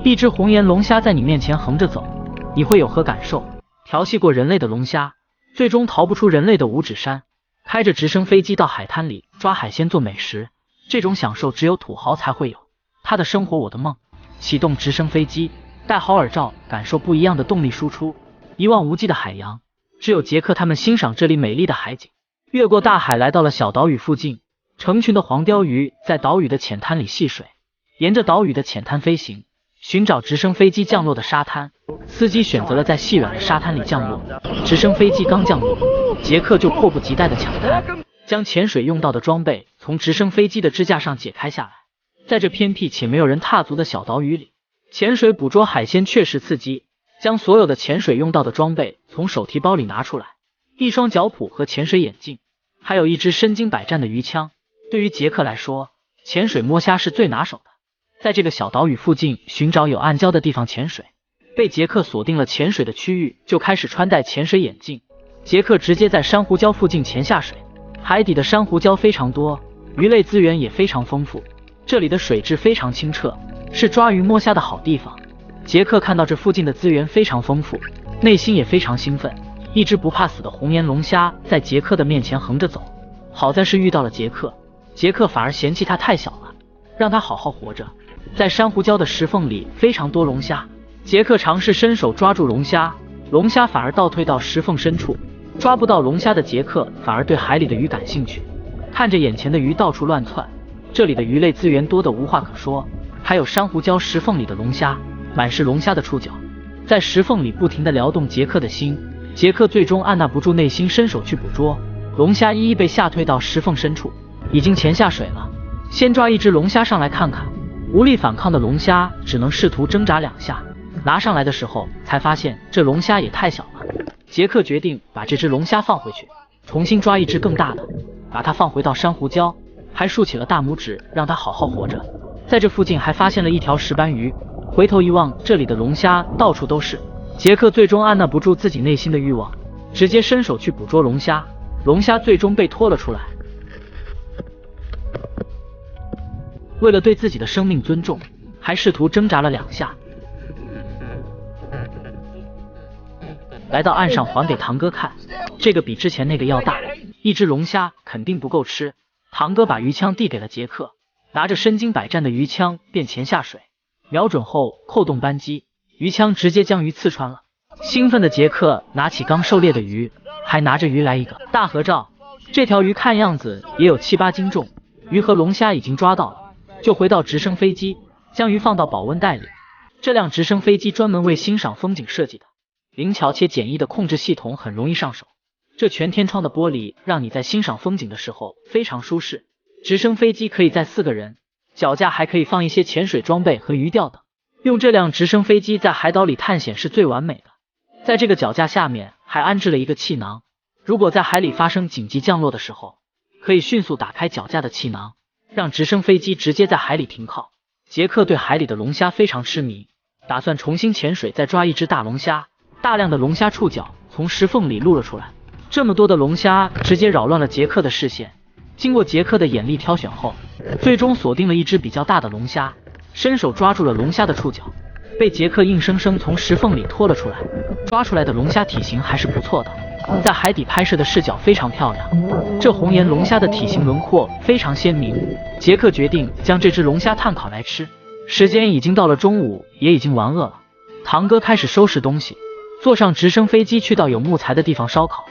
一只红颜龙虾在你面前横着走，你会有何感受？调戏过人类的龙虾，最终逃不出人类的五指山，开着直升飞机到海滩里抓海鲜做美食，这种享受只有土豪才会有。他的生活，我的梦。启动直升飞机，戴好耳罩，感受不一样的动力输出。一望无际的海洋，只有杰克他们欣赏这里美丽的海景。越过大海，来到了小岛屿附近，成群的黄鲷鱼在岛屿的浅滩里戏水，沿着岛屿的浅滩飞行，寻找直升飞机降落的沙滩。司机选择了在细软的沙滩里降落。直升飞机刚降落，杰克就迫不及待地抢滩，将潜水用到的装备从直升飞机的支架上解开下来。在这偏僻且没有人踏足的小岛屿里，潜水捕捉海鲜确实刺激。将所有的潜水用到的装备从手提包里拿出来，一双脚蹼和潜水眼镜，还有一支身经百战的鱼枪。对于杰克来说，潜水摸虾是最拿手的。在这个小岛屿附近寻找有暗礁的地方潜水，被杰克锁定了潜水的区域，就开始穿戴潜水眼镜。杰克直接在珊瑚礁附近潜下水，海底的珊瑚礁非常多，鱼类资源也非常丰富，这里的水质非常清澈，是抓鱼摸虾的好地方。杰克看到这附近的资源非常丰富，内心也非常兴奋。一只不怕死的红颜龙虾在杰克的面前横着走，好在是遇到了杰克，杰克反而嫌弃它太小了，让它好好活着。在珊瑚礁的石缝里非常多龙虾，杰克尝试伸手抓住龙虾，龙虾反而倒退到石缝深处。抓不到龙虾的杰克反而对海里的鱼感兴趣，看着眼前的鱼到处乱窜，这里的鱼类资源多得无话可说，还有珊瑚礁石缝里的龙虾，满是龙虾的触角，在石缝里不停地撩动杰克的心。杰克最终按捺不住内心，伸手去捕捉龙虾，一一被吓退到石缝深处，已经潜下水了。先抓一只龙虾上来看看，无力反抗的龙虾只能试图挣扎2下，拿上来的时候才发现这龙虾也太小了。杰克决定把这只龙虾放回去，重新抓一只更大的，把它放回到珊瑚礁，还竖起了大拇指让它好好活着。在这附近还发现了一条石斑鱼，回头一望，这里的龙虾到处都是。杰克最终按捺不住自己内心的欲望，直接伸手去捕捉龙虾，龙虾最终被拖了出来。为了对自己的生命尊重，还试图挣扎了2下。来到岸上还给堂哥看，这个比之前那个要大，一只龙虾肯定不够吃。堂哥把鱼枪递给了杰克，拿着身经百战的鱼枪便潜下水，瞄准后扣动扳机，鱼枪直接将鱼刺穿了。兴奋的杰克拿起刚狩猎的鱼，还拿着鱼来一个大合照。这条鱼看样子也有7、8斤重，鱼和龙虾已经抓到了，就回到直升飞机，将鱼放到保温袋里。这辆直升飞机专门为欣赏风景设计的，灵巧且简易的控制系统很容易上手。这全天窗的玻璃让你在欣赏风景的时候非常舒适。直升飞机可以载4个人，脚架还可以放一些潜水装备和鱼钓等。用这辆直升飞机在海岛里探险是最完美的。在这个脚架下面还安置了一个气囊，如果在海里发生紧急降落的时候，可以迅速打开脚架的气囊，让直升飞机直接在海里停靠。杰克对海里的龙虾非常痴迷，打算重新潜水再抓一只大龙虾。大量的龙虾触角从石缝里露了出来，这么多的龙虾直接扰乱了杰克的视线。经过杰克的眼力挑选后，最终锁定了一只比较大的龙虾，伸手抓住了龙虾的触角，被杰克硬生生从石缝里拖了出来。抓出来的龙虾体型还是不错的，在海底拍摄的视角非常漂亮。这红颜龙虾的体型轮廓非常鲜明，杰克决定将这只龙虾炭烤来吃。时间已经到了中午，也已经玩饿了。堂哥开始收拾东西，坐上直升飞机去到有木材的地方烧烤。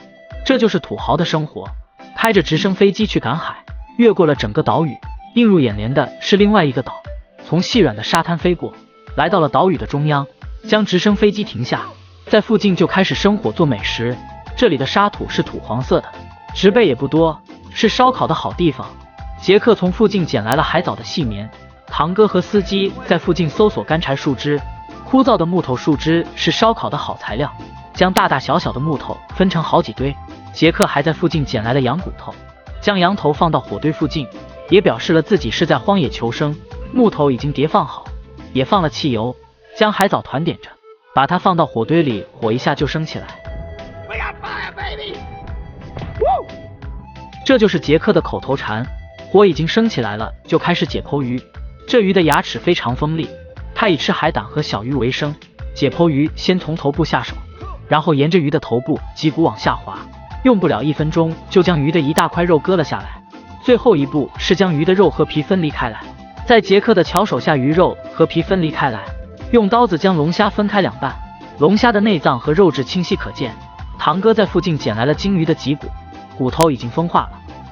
这就是土豪的生活，开着直升飞机去赶海，越过了整个岛屿，映入眼帘的是另外一个岛，从细软的沙滩飞过，来到了岛屿的中央，将直升飞机停下，在附近就开始生火做美食。这里的沙土是土黄色的，植被也不多，是烧烤的好地方。杰克从附近捡来了海藻的细棉，堂哥和司机在附近搜索干柴树枝，枯燥的木头树枝是烧烤的好材料，将大大小小的木头分成好几堆。杰克还在附近捡来了羊骨头，将羊头放到火堆附近，也表示了自己是在荒野求生。木头已经叠放好，也放了汽油，将海藻团点着，把它放到火堆里，火一下就升起来。这就是杰克的口头禅，火已经升起来了，就开始解剖鱼。这鱼的牙齿非常锋利，他以吃海胆和小鱼为生，解剖鱼先从头部下手，然后沿着鱼的头部脊骨往下滑，用不了1分钟就将鱼的一大块肉割了下来。最后一步是将鱼的肉和皮分离开来，在杰克的巧手下，鱼肉和皮分离开来，用刀子将龙虾分开2半，龙虾的内脏和肉质清晰可见。堂哥在附近捡来了鲸鱼的脊骨，骨头已经风化了。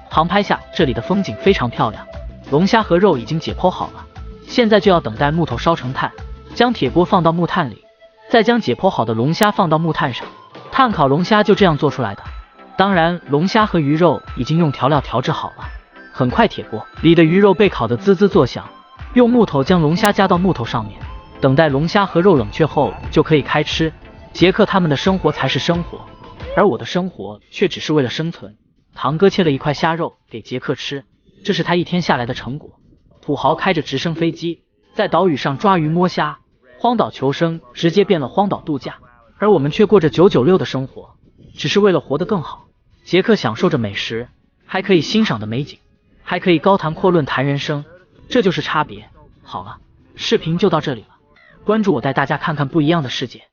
航拍下这里的风景非常漂亮，龙虾和肉已经解剖好了，现在就要等待木头烧成炭，将铁锅放到木炭里，再将解剖好的龙虾放到木炭上，炭烤龙虾就这样做出来的。当然，龙虾和鱼肉已经用调料调制好了。很快铁锅里的鱼肉被烤得滋滋作响，用木头将龙虾夹到木头上面，等待龙虾和肉冷却后就可以开吃。杰克他们的生活才是生活，而我的生活却只是为了生存。堂哥切了一块虾肉给杰克吃，这是他一天下来的成果。土豪开着直升飞机在岛屿上抓鱼摸虾，荒岛求生直接变了荒岛度假，而我们却过着996的生活，只是为了活得更好。杰克享受着美食，还可以欣赏的美景，还可以高谈阔论谈人生，这就是差别。好了，视频就到这里了，关注我带大家看看不一样的世界。